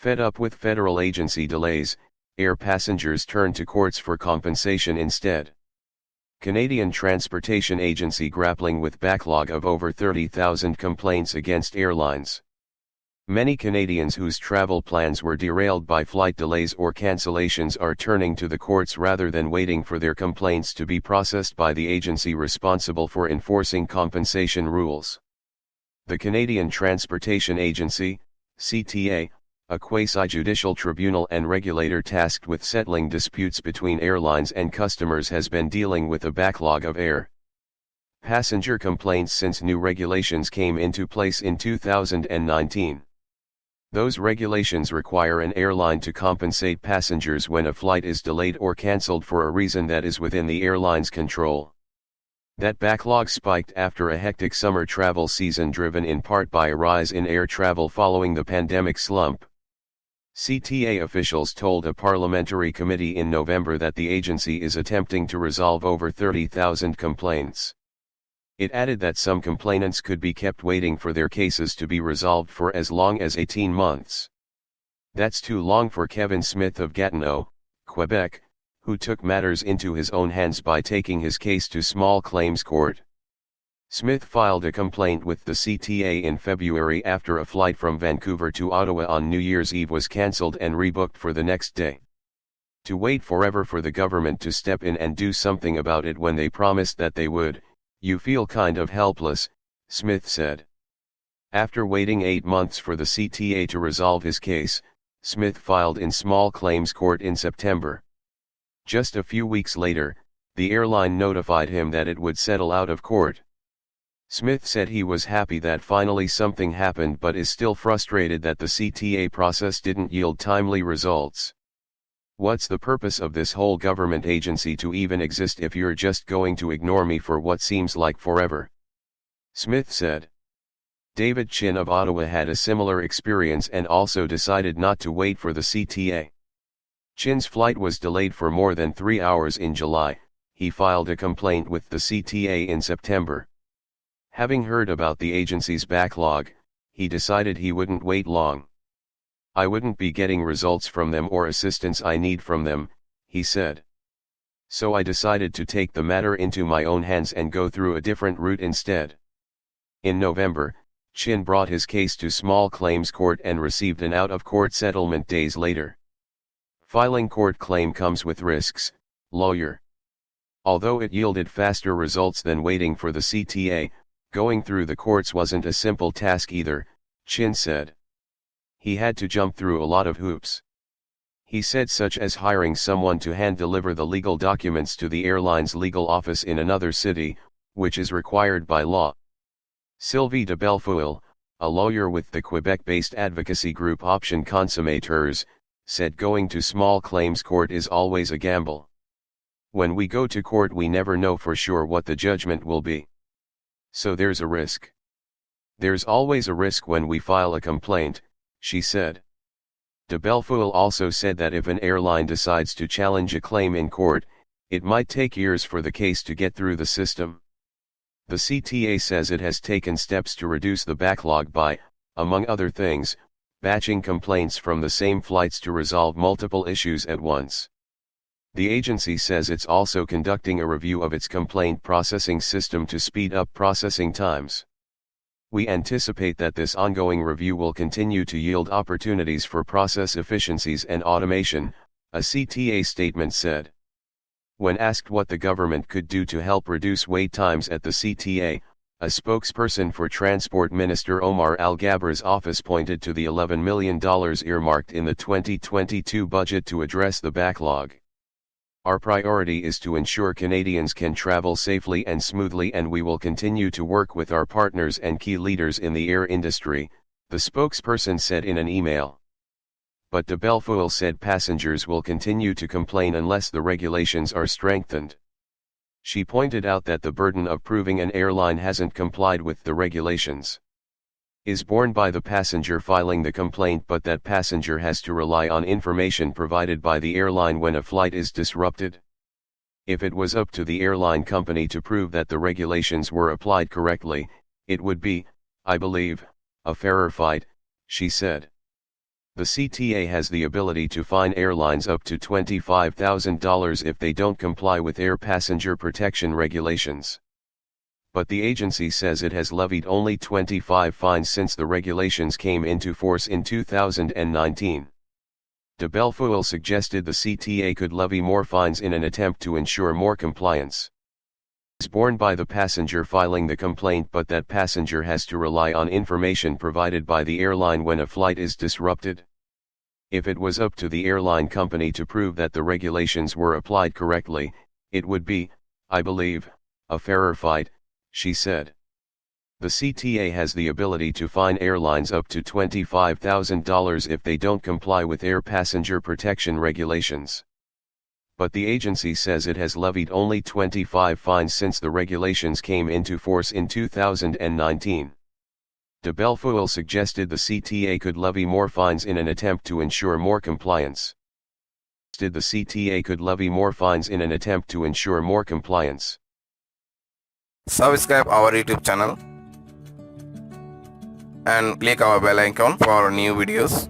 Fed up with federal agency delays, air passengers turn to courts for compensation instead. Canadian Transportation Agency grappling with backlog of over 30,000 complaints against airlines. Many Canadians whose travel plans were derailed by flight delays or cancellations are turning to the courts rather than waiting for their complaints to be processed by the agency responsible for enforcing compensation rules. The Canadian Transportation Agency, CTA, a quasi-judicial tribunal and regulator tasked with settling disputes between airlines and customers, has been dealing with a backlog of air passenger complaints since new regulations came into place in 2019. Those regulations require an airline to compensate passengers when a flight is delayed or cancelled for a reason that is within the airline's control. That backlog spiked after a hectic summer travel season driven in part by a rise in air travel following the pandemic slump. CTA officials told a parliamentary committee in November that the agency is attempting to resolve over 30,000 complaints. It added that some complainants could be kept waiting for their cases to be resolved for as long as 18 months. That's too long for Kevin Smith of Gatineau, Quebec, who took matters into his own hands by taking his case to small claims court. Smith filed a complaint with the CTA in February after a flight from Vancouver to Ottawa on New Year's Eve was cancelled and rebooked for the next day. To wait forever for the government to step in and do something about it when they promised that they would, you feel kind of helpless, Smith said. After waiting 8 months for the CTA to resolve his case, Smith filed in small claims court in September. Just a few weeks later, the airline notified him that it would settle out of court. Smith said he was happy that finally something happened but is still frustrated that the CTA process didn't yield timely results. What's the purpose of this whole government agency to even exist if you're just going to ignore me for what seems like forever? Smith said. David Chin of Ottawa had a similar experience and also decided not to wait for the CTA. Chin's flight was delayed for more than 3 hours in July. He filed a complaint with the CTA in September. Having heard about the agency's backlog, he decided he wouldn't wait long. I wouldn't be getting results from them or assistance I need from them, he said. So I decided to take the matter into my own hands and go through a different route instead. In November, Chin brought his case to small claims court and received an out-of-court settlement days later. Filing court claim comes with risks, lawyer. Although it yielded faster results than waiting for the CTA, going through the courts wasn't a simple task either, Chin said. He had to jump through a lot of hoops. He said, such as hiring someone to hand-deliver the legal documents to the airline's legal office in another city, which is required by law. Sylvie de Bellefeuille, a lawyer with the Quebec-based advocacy group Option Consommateurs, said going to small claims court is always a gamble. When we go to court we never know for sure what the judgment will be. So there's a risk. There's always a risk when we file a complaint, she said. De Bellefeuille also said that if an airline decides to challenge a claim in court, it might take years for the case to get through the system. The CTA says it has taken steps to reduce the backlog by, among other things, batching complaints from the same flights to resolve multiple issues at once. The agency says it's also conducting a review of its complaint processing system to speed up processing times. We anticipate that this ongoing review will continue to yield opportunities for process efficiencies and automation, a CTA statement said. When asked what the government could do to help reduce wait times at the CTA, a spokesperson for Transport Minister Omar Al-Gabra's office pointed to the $11 million earmarked in the 2022 budget to address the backlog. Our priority is to ensure Canadians can travel safely and smoothly, and we will continue to work with our partners and key leaders in the air industry, the spokesperson said in an email. But de Bellefeuille said passengers will continue to complain unless the regulations are strengthened. She pointed out that the burden of proving an airline hasn't complied with the regulations is borne by the passenger filing the complaint, but that passenger has to rely on information provided by the airline when a flight is disrupted. If it was up to the airline company to prove that the regulations were applied correctly, it would be, I believe, a fairer fight, she said. The CTA has the ability to fine airlines up to $25,000 if they don't comply with air passenger protection regulations. But the agency says it has levied only 25 fines since the regulations came into force in 2019. De Belfuel suggested the CTA could levy more fines in an attempt to ensure more compliance. Is borne by the passenger filing the complaint, but that passenger has to rely on information provided by the airline when a flight is disrupted. If it was up to the airline company to prove that the regulations were applied correctly, it would be, I believe, a fairer fight, she said. The CTA has the ability to fine airlines up to $25,000 if they don't comply with air passenger protection regulations. But the agency says it has levied only 25 fines since the regulations came into force in 2019. De Belfuel suggested the CTA could levy more fines in an attempt to ensure more compliance. The CTA could levy more fines in an attempt to ensure more compliance. Subscribe our YouTube channel and click our bell icon for new videos.